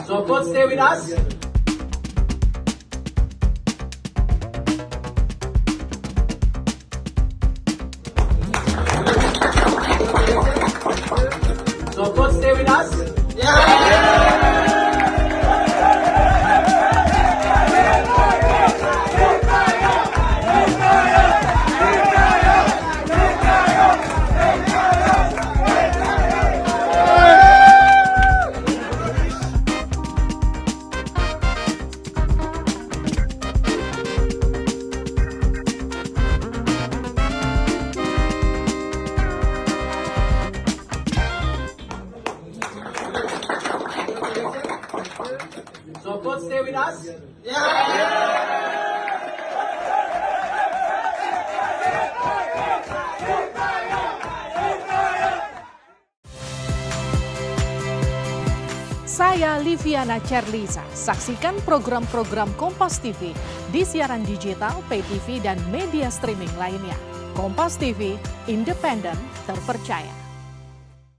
So coach, stay with us. So coach, stay with us. So coach, stay with us. Saya Liviana Cerlisa. Saksikan program-program Kompas TV di siaran digital, pay TV, dan media streaming lainnya. Kompas TV, independen, terpercaya.